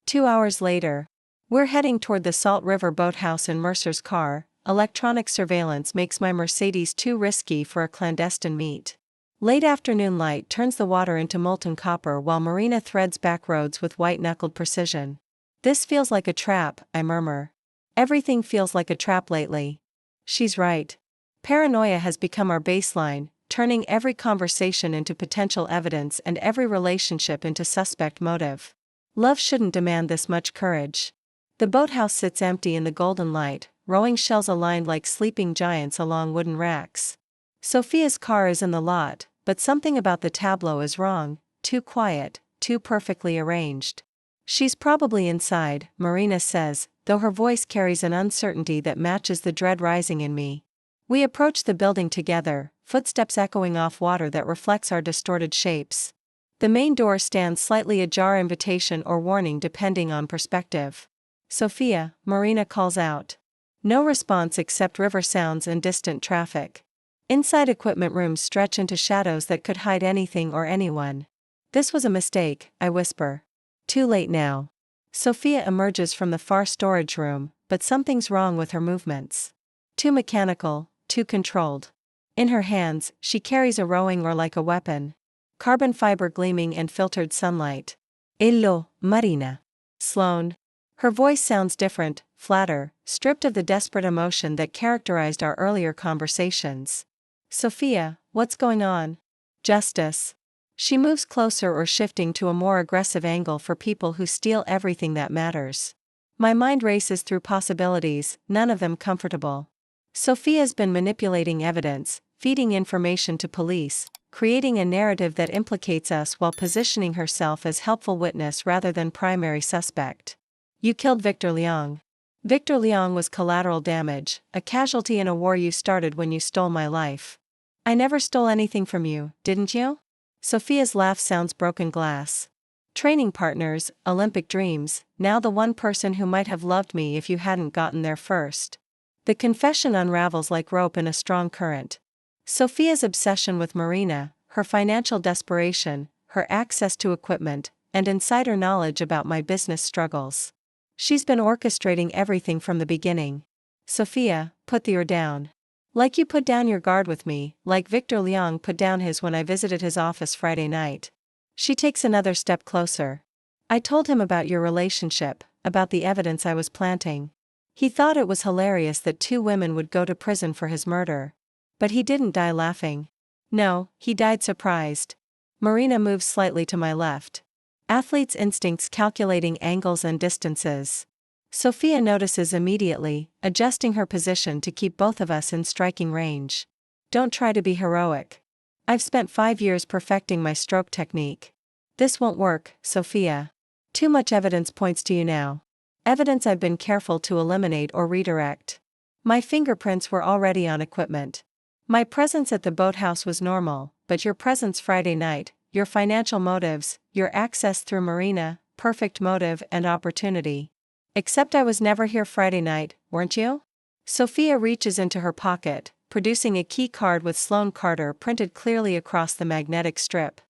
Speaker 1: 2 hours later. We're heading toward the Salt River boathouse in Mercer's car. Electronic surveillance makes my Mercedes too risky for a clandestine meet. Late afternoon light turns the water into molten copper while Marina threads back roads with white-knuckled precision. This feels like a trap, I murmur. Everything feels like a trap lately. She's right. Paranoia has become our baseline, turning every conversation into potential evidence and every relationship into suspect motive. Love shouldn't demand this much courage. The boathouse sits empty in the golden light, rowing shells aligned like sleeping giants along wooden racks. Sophia's car is in the lot, but something about the tableau is wrong, too quiet, too perfectly arranged. She's probably inside, Marina says, though her voice carries an uncertainty that matches the dread rising in me. We approach the building together, footsteps echoing off water that reflects our distorted shapes. The main door stands slightly ajar, invitation or warning depending on perspective. Sophia, Marina calls out. No response except river sounds and distant traffic. Inside equipment rooms stretch into shadows that could hide anything or anyone. This was a mistake, I whisper. Too late now. Sophia emerges from the far storage room, but something's wrong with her movements. Too mechanical, too controlled. In her hands, she carries a rowing oar like a weapon. Carbon fiber gleaming in filtered sunlight. Hello, Marina. Sloane. Her voice sounds different, flatter, stripped of the desperate emotion that characterized our earlier conversations. Sophia, what's going on? Justice. She moves closer or shifting to a more aggressive angle for people who steal everything that matters. My mind races through possibilities, none of them comfortable. Sophia's been manipulating evidence, feeding information to police, creating a narrative that implicates us while positioning herself as helpful witness rather than primary suspect. You killed Victor Liang. Victor Liang was collateral damage, a casualty in a war you started when you stole my life. I never stole anything from you, didn't you? Sophia's laugh sounds broken glass. Training partners, Olympic dreams, now the one person who might have loved me if you hadn't gotten there first. The confession unravels like rope in a strong current. Sophia's obsession with Marina, her financial desperation, her access to equipment, and insider knowledge about my business struggles. She's been orchestrating everything from the beginning. Sophia, put the oar down. Like you put down your guard with me, like Victor Liang put down his when I visited his office Friday night. She takes another step closer. I told him about your relationship, about the evidence I was planting. He thought it was hilarious that 2 women would go to prison for his murder. But he didn't die laughing. No, he died surprised. Marina moves slightly to my left. Athlete's instincts calculating angles and distances. Sophia notices immediately, adjusting her position to keep both of us in striking range. Don't try to be heroic. I've spent 5 years perfecting my stroke technique. This won't work, Sophia. Too much evidence points to you now. Evidence I've been careful to eliminate or redirect. My fingerprints were already on equipment. My presence at the boathouse was normal, but your presence Friday night, your financial motives, your access through Marina, perfect motive and opportunity. Except I was never here Friday night, weren't you? Sophia reaches into her pocket, producing a key card with Sloane Carter printed clearly across the magnetic strip.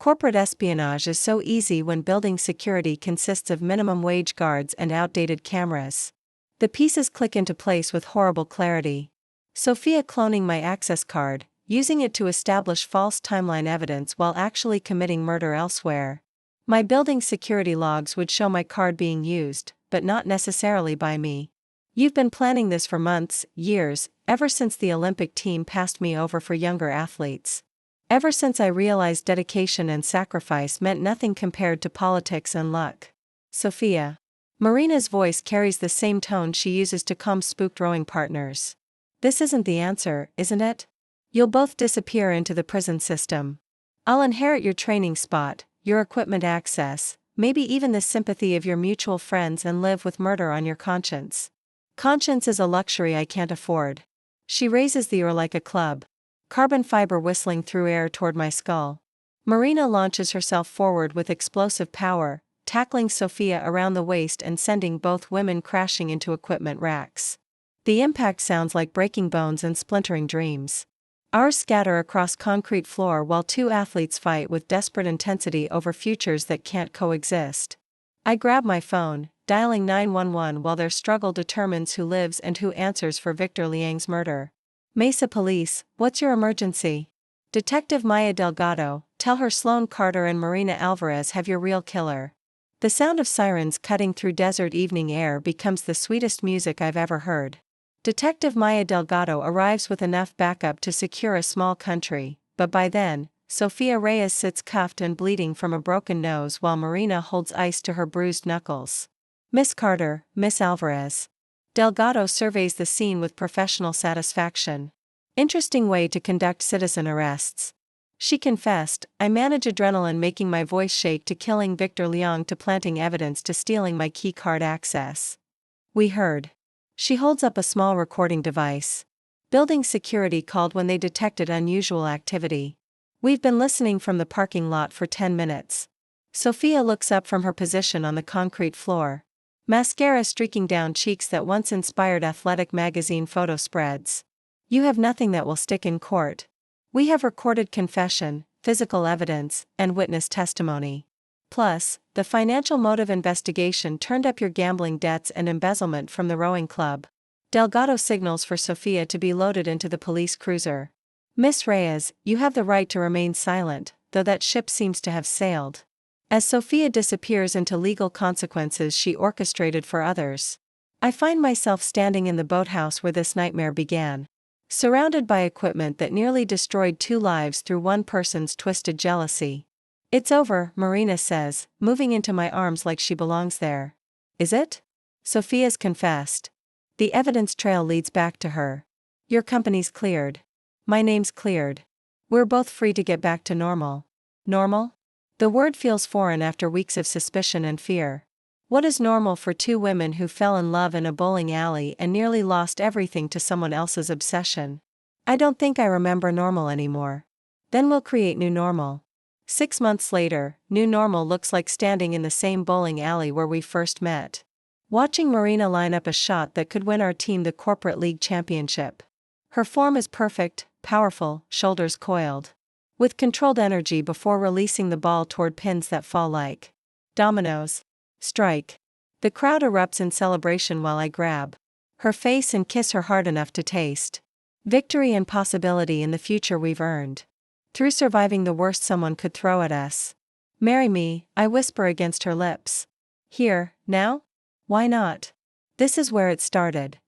Speaker 1: Corporate espionage is so easy when building security consists of minimum wage guards and outdated cameras. The pieces click into place with horrible clarity. Sophia cloning my access card, using it to establish false timeline evidence while actually committing murder elsewhere. My building security logs would show my card being used, but not necessarily by me. You've been planning this for months, years, ever since the Olympic team passed me over for younger athletes. Ever since I realized dedication and sacrifice meant nothing compared to politics and luck. Sophia. Marina's voice carries the same tone she uses to calm spooked rowing partners. This isn't the answer, isn't it? You'll both disappear into the prison system. I'll inherit your training spot, your equipment access, maybe even the sympathy of your mutual friends and live with murder on your conscience. Conscience is a luxury I can't afford. She raises the oar like a club. Carbon fiber whistling through air toward my skull. Marina launches herself forward with explosive power, tackling Sophia around the waist and sending both women crashing into equipment racks. The impact sounds like breaking bones and splintering dreams. Ours scatter across concrete floor while 2 athletes fight with desperate intensity over futures that can't coexist. I grab my phone, dialing 911 while their struggle determines who lives and who answers for Victor Liang's murder. Mesa Police, what's your emergency? Detective Maya Delgado, tell her Sloane Carter and Marina Alvarez have your real killer. The sound of sirens cutting through desert evening air becomes the sweetest music I've ever heard. Detective Maya Delgado arrives with enough backup to secure a small country, but by then, Sophia Reyes sits cuffed and bleeding from a broken nose while Marina holds ice to her bruised knuckles. Miss Carter, Miss Alvarez. Delgado surveys the scene with professional satisfaction. Interesting way to conduct citizen arrests. She confessed, I manage adrenaline making my voice shake to killing Victor Liang to planting evidence to stealing my key card access. We heard. She holds up a small recording device. Building security called when they detected unusual activity. We've been listening from the parking lot for 10 minutes. Sophia looks up from her position on the concrete floor. Mascara streaking down cheeks that once inspired athletic magazine photo spreads. You have nothing that will stick in court. We have recorded confession, physical evidence, and witness testimony. Plus, the financial motive investigation turned up your gambling debts and embezzlement from the rowing club. Delgado signals for Sophia to be loaded into the police cruiser. Miss Reyes, you have the right to remain silent, though that ship seems to have sailed. As Sophia disappears into legal consequences she orchestrated for others, I find myself standing in the boathouse where this nightmare began. Surrounded by equipment that nearly destroyed 2 lives through one person's twisted jealousy. It's over, Marina says, moving into my arms like she belongs there. Is it? Sophia's confessed. The evidence trail leads back to her. Your company's cleared. My name's cleared. We're both free to get back to normal. Normal? The word feels foreign after weeks of suspicion and fear. What is normal for 2 women who fell in love in a bowling alley and nearly lost everything to someone else's obsession? I don't think I remember normal anymore. Then we'll create new normal. 6 months later, new normal looks like standing in the same bowling alley where we first met. Watching Marina line up a shot that could win our team the corporate league championship. Her form is perfect, powerful, shoulders coiled. With controlled energy before releasing the ball toward pins that fall like dominoes. Strike. The crowd erupts in celebration while I grab her face and kiss her hard enough to taste victory and possibility in the future we've earned through surviving the worst someone could throw at us. Marry me, I whisper against her lips. Here, now? Why not? This is where it started.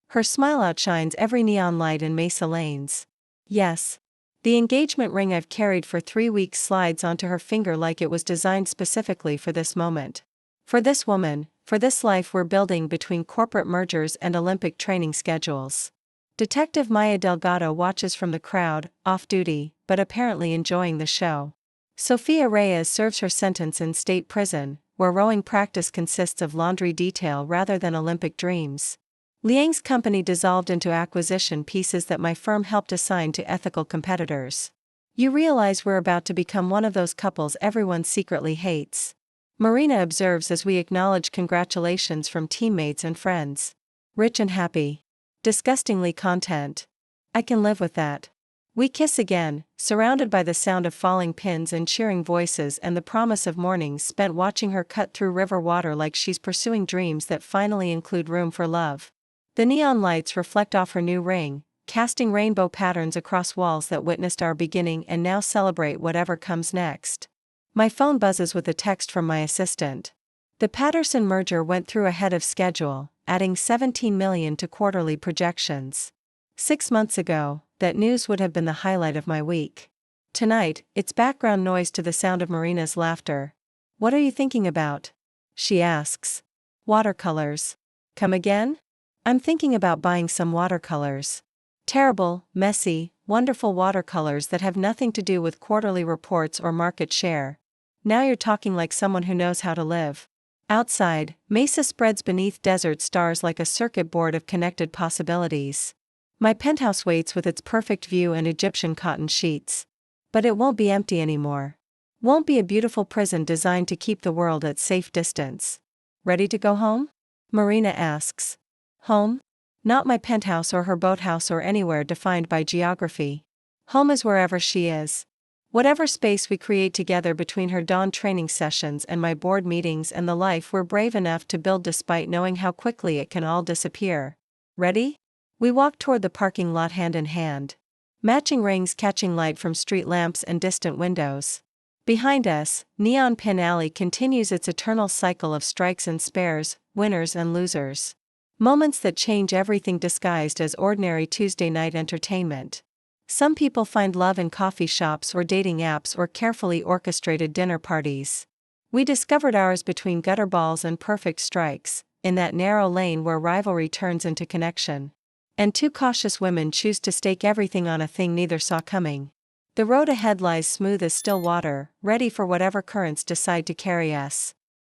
Speaker 1: Her smile outshines every neon light in Mesa Lanes. Yes. The engagement ring I've carried for 3 weeks slides onto her finger like it was designed specifically for this moment. For this woman, for this life we're building between corporate mergers and Olympic training schedules. Detective Maya Delgado watches from the crowd, off-duty, but apparently enjoying the show. Sofia Reyes serves her sentence in state prison, where rowing practice consists of laundry detail rather than Olympic dreams. Liang's company dissolved into acquisition pieces that my firm helped assign to ethical competitors. You realize we're about to become one of those couples everyone secretly hates. Marina observes as we acknowledge congratulations from teammates and friends. Rich and happy. Disgustingly content. I can live with that. We kiss again, surrounded by the sound of falling pins and cheering voices and the promise of mornings spent watching her cut through river water like she's pursuing dreams that finally include room for love. The neon lights reflect off her new ring, casting rainbow patterns across walls that witnessed our beginning and now celebrate whatever comes next. My phone buzzes with a text from my assistant. The Patterson merger went through ahead of schedule, adding 17 million to quarterly projections. 6 months ago, that news would have been the highlight of my week. Tonight, it's background noise to the sound of Marina's laughter. What are you thinking about? She asks. Watercolors. Come again? I'm thinking about buying some watercolors. Terrible, messy, wonderful watercolors that have nothing to do with quarterly reports or market share. Now you're talking like someone who knows how to live. Outside, Mesa spreads beneath desert stars like a circuit board of connected possibilities. My penthouse waits with its perfect view and Egyptian cotton sheets. But it won't be empty anymore. Won't be a beautiful prison designed to keep the world at safe distance. Ready to go home? Marina asks. Home? Not my penthouse or her boathouse or anywhere defined by geography. Home is wherever she is. Whatever space we create together between her dawn training sessions and my board meetings and the life we're brave enough to build despite knowing how quickly it can all disappear. Ready? We walk toward the parking lot hand in hand. Matching rings catching light from street lamps and distant windows. Behind us, Neon Pin Alley continues its eternal cycle of strikes and spares, winners and losers. Moments that change everything disguised as ordinary Tuesday night entertainment. Some people find love in coffee shops or dating apps or carefully orchestrated dinner parties. We discovered ours between gutter balls and perfect strikes, in that narrow lane where rivalry turns into connection. And 2 cautious women choose to stake everything on a thing neither saw coming. The road ahead lies smooth as still water, ready for whatever currents decide to carry us.